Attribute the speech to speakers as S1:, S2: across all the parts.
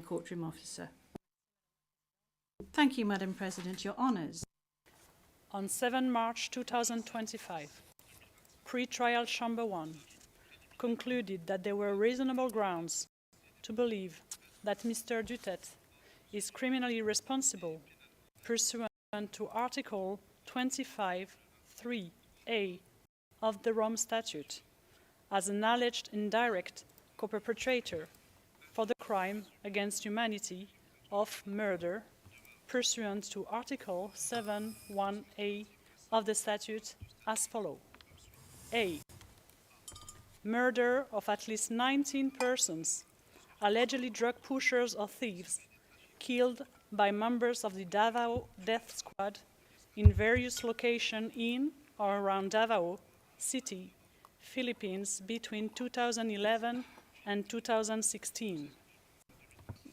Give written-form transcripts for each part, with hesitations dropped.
S1: Courtroom Officer. Thank you, Madam President. Your Honours.
S2: On 7 March 2025, Pre-Trial Chamber 1 concluded that there were reasonable grounds to believe that Mr. Dutet is criminally responsible pursuant to Article 25(3)(a) of the Rome Statute as an alleged indirect co-perpetrator for the crime against humanity of murder pursuant to Article 7(1)(a) of the statute as follows. A. Murder of at least 19 persons, allegedly drug pushers or thieves, killed by members of the Davao Death Squad in various locations in or around Davao City, Philippines between 2011 and 2016.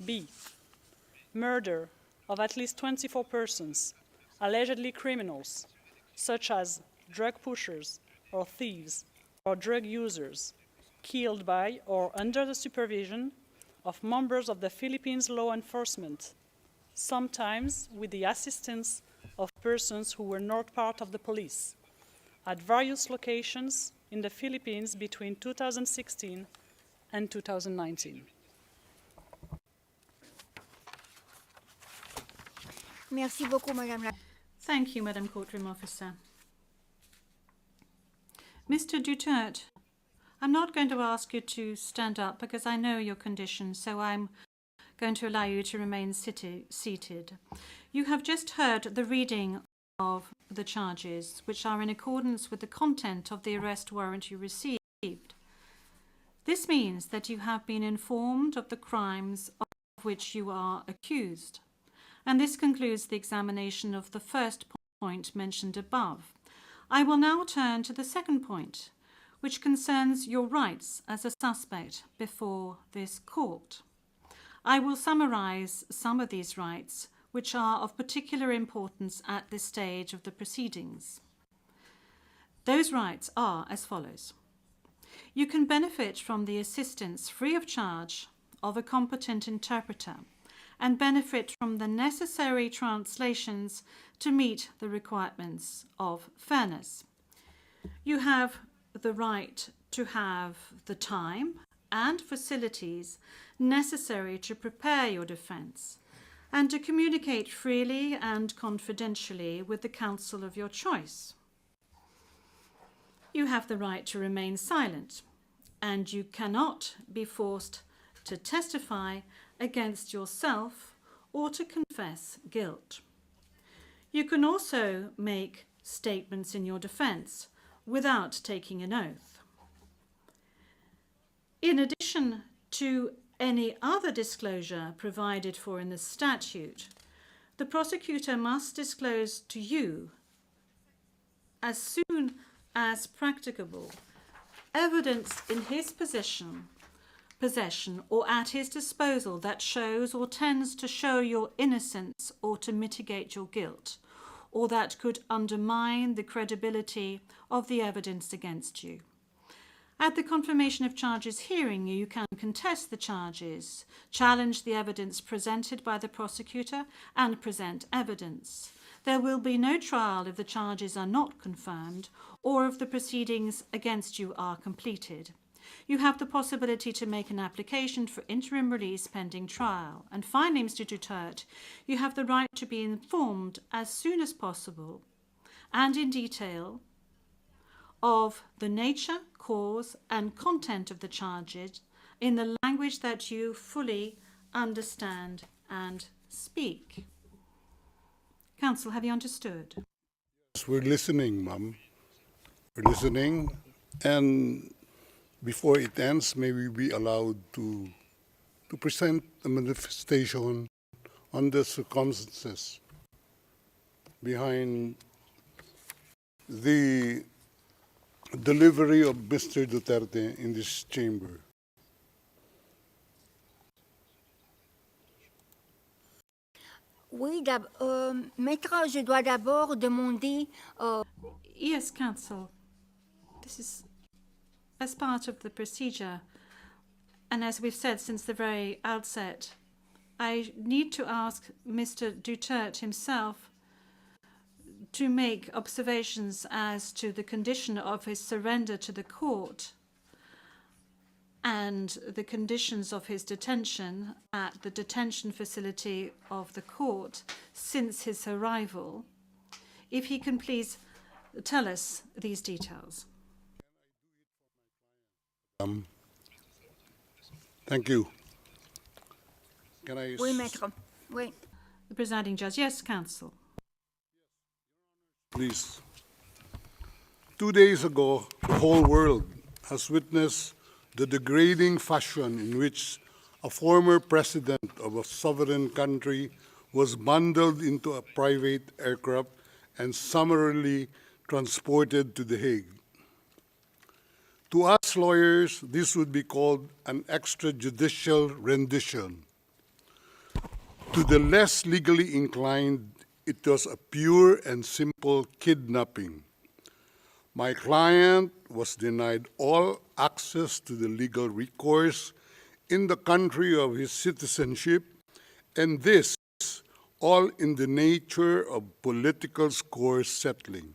S2: B. Murder of at least 24 persons, allegedly criminals, such as drug pushers or thieves or drug users, killed by or under the supervision of members of the Philippines law enforcement, sometimes with the assistance of persons who were not part of the police, at various locations in the Philippines between 2016 and 2019.
S3: Merci beaucoup, Madame la...
S1: Thank you, Madam Courtroom Officer. Mr. Duterte, I'm not going to ask you to stand up because I know your condition, so I'm going to allow you to remain seated. You have just heard the reading of the charges, which are in accordance with the content of the arrest warrant you received. This means that you have been informed of the crimes of which you are accused. And this concludes the examination of the first point mentioned above. I will now turn to the second point, which concerns your rights as a suspect before this court. I will summarize some of these rights, which are of particular importance at this stage of the proceedings. Those rights are as follows. You can benefit from the assistance free of charge of a competent interpreter and benefit from the necessary translations to meet the requirements of fairness. You have the right to have the time and facilities necessary to prepare your defence and to communicate freely and confidentially with the counsel of your choice. You have the right to remain silent, and you cannot be forced to testify against yourself or to confess guilt. You can also make statements in your defence without taking an oath. In addition to any other disclosure provided for in the statute, the prosecutor must disclose to you, as soon as practicable, evidence in his possession or at his disposal that shows or tends to show your innocence or to mitigate your guilt, or that could undermine the credibility of the evidence against you. At the confirmation of charges hearing, you can contest the charges, challenge the evidence presented by the prosecutor, and present evidence. There will be no trial if the charges are not confirmed or if the proceedings against you are completed. You have the possibility to make an application for interim release pending trial. And finally, Mr. Duterte, you have the right to be informed as soon as possible and in detail of the nature, cause, and content of the charges in the language that you fully understand and speak. Counsel, have you understood?
S4: Yes, we're listening, Ma'am. We're listening, and before it ends, may we be allowed to present a manifestation on the circumstances behind the delivery of Mr. Duterte in this chamber.
S3: Oui, Maître, je dois d'abord demander...
S1: Yes, counsel. This is as part of the procedure, and as we've said since the very outset, I need to ask Mr. Duterte himself to make observations as to the condition of his surrender to the court and the conditions of his detention at the detention facility of the court since his arrival. If he can please tell us these details.
S4: Thank you. Can I...
S3: Oui, maître. Oui.
S1: The presiding judge. Yes, counsel.
S4: Please. 2 days ago, the whole world has witnessed the degrading fashion in which a former president of a sovereign country was bundled into a private aircraft and summarily transported to The Hague. To us lawyers, this would be called an extrajudicial rendition. To the less legally inclined, it was a pure and simple kidnapping. My client was denied all access to the legal recourse in the country of his citizenship, and this all in the nature of political score settling.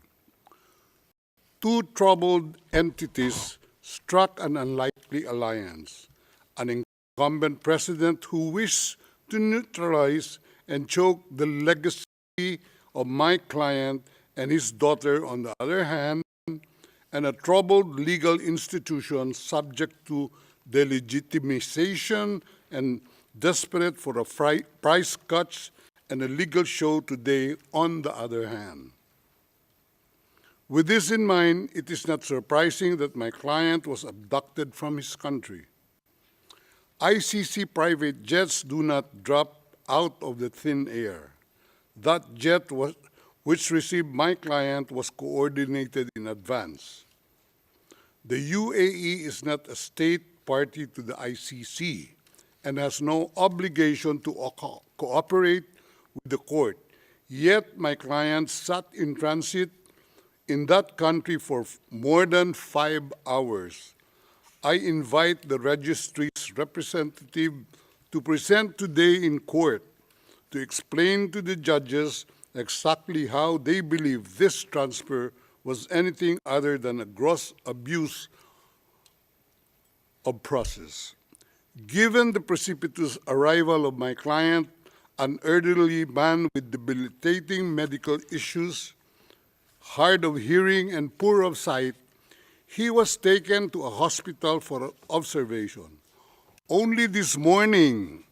S4: Two troubled entities struck an unlikely alliance, an incumbent president who wished to neutralize and choke the legacy of my client and his daughter on the other hand, and a troubled legal institution subject to delegitimization and desperate for a price cuts and a legal show today on the other hand. With this in mind, it is not surprising that my client was abducted from his country. ICC private jets do not drop out of the thin air. That jet which received my client was coordinated in advance. The UAE is not a state party to the ICC and has no obligation to cooperate with the court. Yet my client sat in transit in that country for more than 5 hours. I invite the registry's representative to present today in court to explain to the judges exactly how they believe this transfer was anything other than a gross abuse of process. Given the precipitous arrival of my client, an elderly man with debilitating medical issues, hard of hearing and poor of sight, he was taken to a hospital for observation. Only this morning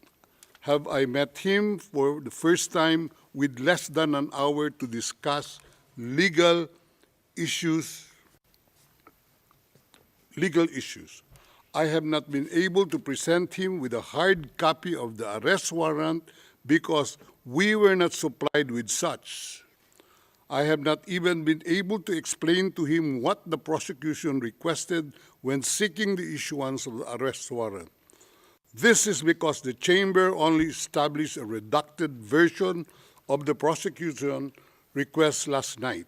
S4: have I met him for the first time with less than an hour to discuss legal issues. I have not been able to present him with a hard copy of the arrest warrant because we were not supplied with such. I have not even been able to explain to him what the prosecution requested when seeking the issuance of the arrest warrant. This is because the chamber only established a redacted version of the prosecution request last night.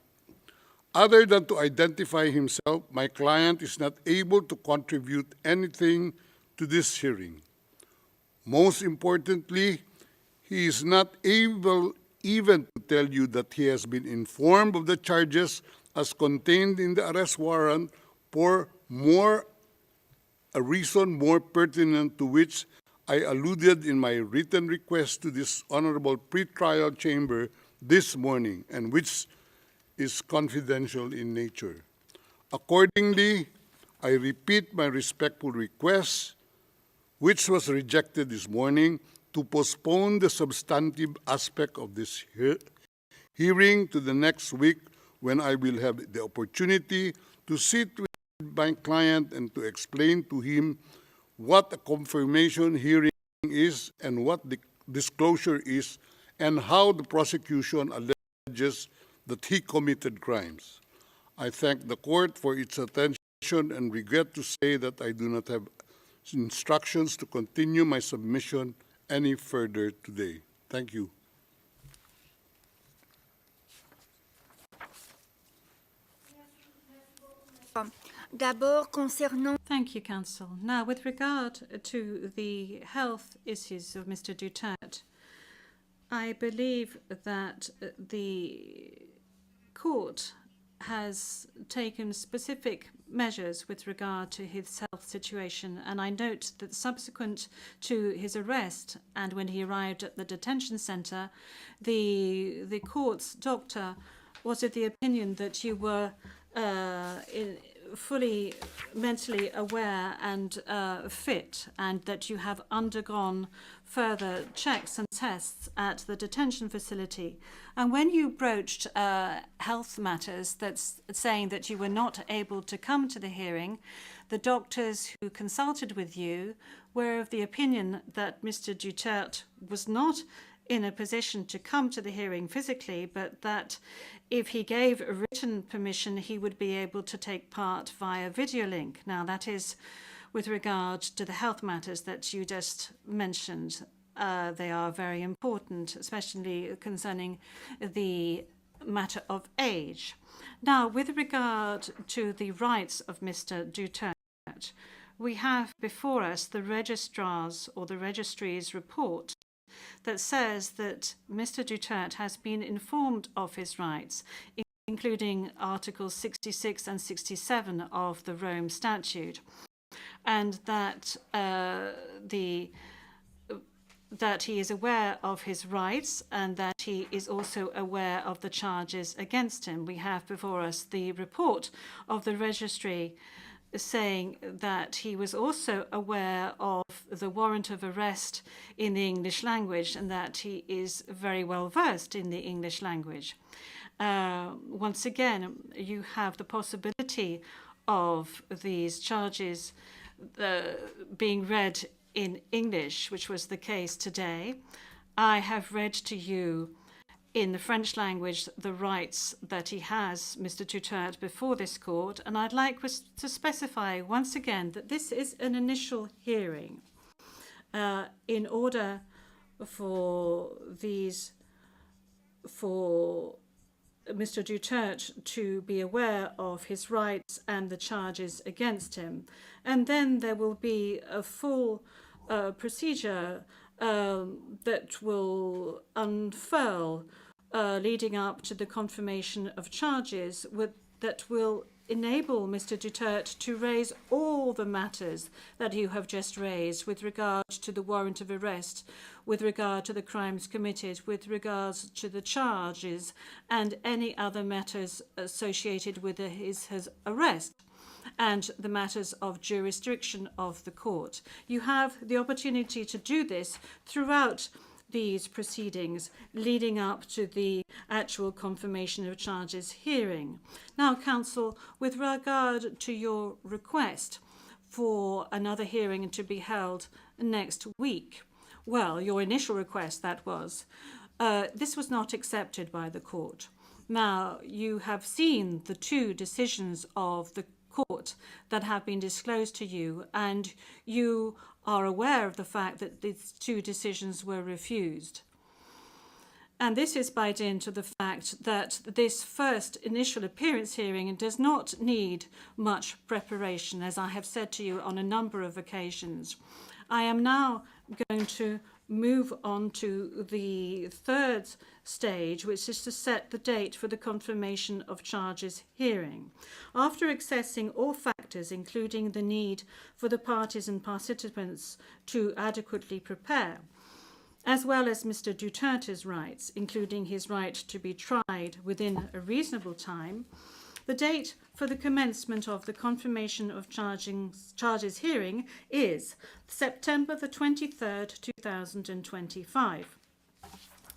S4: Other than to identify himself, my client is not able to contribute anything to this hearing. Most importantly, he is not able even to tell you that he has been informed of the charges as contained in the arrest warrant for a reason more pertinent to which I alluded in my written request to this honorable pretrial chamber this morning, and which is confidential in nature. Accordingly, I repeat my respectful request, which was rejected this morning, to postpone the substantive aspect of this hearing to the next week, when I will have the opportunity to sit with my client and to explain to him what a confirmation hearing is and what the disclosure is, and how the prosecution alleges that he committed crimes. I thank the court for its attention and regret to say that I do not have instructions to continue my submission any further today. Thank you.
S3: D'abord, concernant...
S1: Thank Thank you, Counsel. Now, with regard to the health issues of Mr. Duterte, I believe that the court has taken specific measures with regard to his health situation, and I note that subsequent to his arrest and when he arrived at the detention centre, the court's doctor was of the opinion that you were fully mentally aware and fit, and that you have undergone further checks and tests at the detention facility. And when you broached health matters, that's saying that you were not able to come to the hearing, the doctors who consulted with you were of the opinion that Mr. Duterte was not in a position to come to the hearing physically, but that if he gave a written permission, he would be able to take part via video link. Now, that is with regard to the health matters that you just mentioned. They are very important, especially concerning the matter of age. Now, with regard to the rights of Mr. Duterte, we have before us the registrar's or the registry's report that says that Mr. Duterte has been informed of his rights, including Articles 66 and 67 of the Rome Statute, and that that he is aware of his rights and that he is also aware of the charges against him. We have before us the report of the registry saying that he was also aware of the warrant of arrest in the English language and that he is very well versed in the English language. Once again, you have the possibility of these charges being read in English, which was the case today. I have read to you in the French language the rights that he has, Mr. Duterte, before this court, and I'd like to specify once again that this is an initial hearing in order for Mr. Duterte to be aware of his rights and the charges against him. And then there will be a full procedure that will unfurl leading up to the confirmation of charges that will enable Mr. Duterte to raise all the matters that you have just raised with regard to the warrant of arrest, with regard to the crimes committed, with regards to the charges and any other matters associated with his arrest and the matters of jurisdiction of the court. You have the opportunity to do this throughout these proceedings leading up to the actual confirmation of charges hearing. Now, Counsel, with regard to your request for another hearing to be held next week, well, your initial request, that was, this was not accepted by the court. Now, you have seen the two decisions of the court that have been disclosed to you, and you are aware of the fact that these two decisions were refused. And this is by dint of the fact that this first initial appearance hearing does not need much preparation, as I have said to you on a number of occasions. I am now going to move on to the third stage, which is to set the date for the confirmation of charges hearing. After assessing all factors, including the need for the parties and participants to adequately prepare, as well as Mr. Duterte's rights, including his right to be tried within a reasonable time, the date for the commencement of the confirmation of charges hearing is September the 23rd, 2025.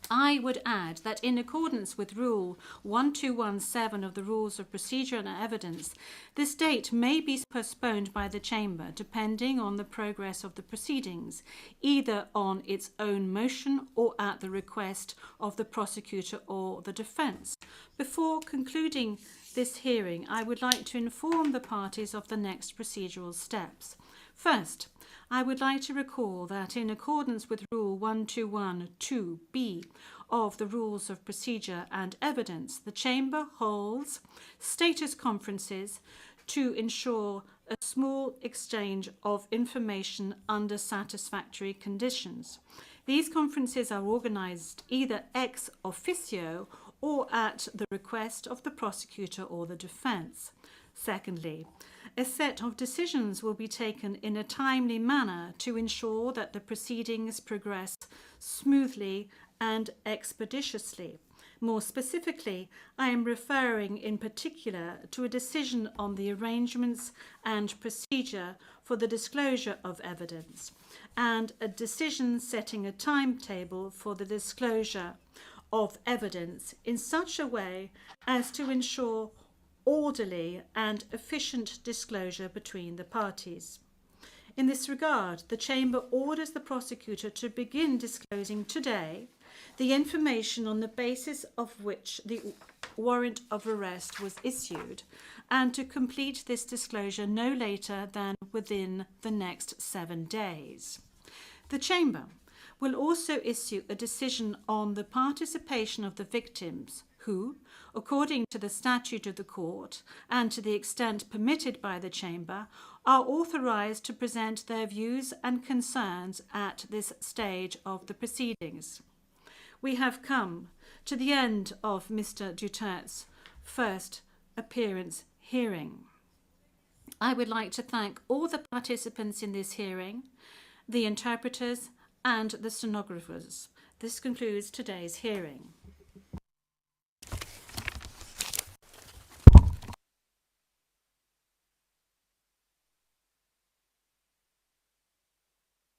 S1: I would add that in accordance with Rule 1217 of the Rules of Procedure and Evidence, this date may be postponed by the Chamber depending on the progress of the proceedings, either on its own motion or at the request of the prosecutor or the defence. Before concluding this hearing, I would like to inform the parties of the next procedural steps. First, I would like to recall that in accordance with Rule 1212B of the Rules of Procedure and Evidence, the Chamber holds status conferences to ensure a small exchange of information under satisfactory conditions. These conferences are organised either ex officio or at the request of the prosecutor or the defence. Secondly, a set of decisions will be taken in a timely manner to ensure that the proceedings progress smoothly and expeditiously. More specifically, I am referring in particular to a decision on the arrangements and procedure for the disclosure of evidence, and a decision setting a timetable for the disclosure of evidence in such a way as to ensure orderly and efficient disclosure between the parties. In this regard, the Chamber orders the prosecutor to begin disclosing today the information on the basis of which the warrant of arrest was issued, and to complete this disclosure no later than within the next 7 days. The Chamber will also issue a decision on the participation of the victims who, according to the statute of the court and to the extent permitted by the Chamber, are authorised to present their views and concerns at this stage of the proceedings. We have come to the end of Mr. Duterte's first appearance hearing. I would like to thank all the participants in this hearing, the interpreters and the stenographers. This concludes today's hearing.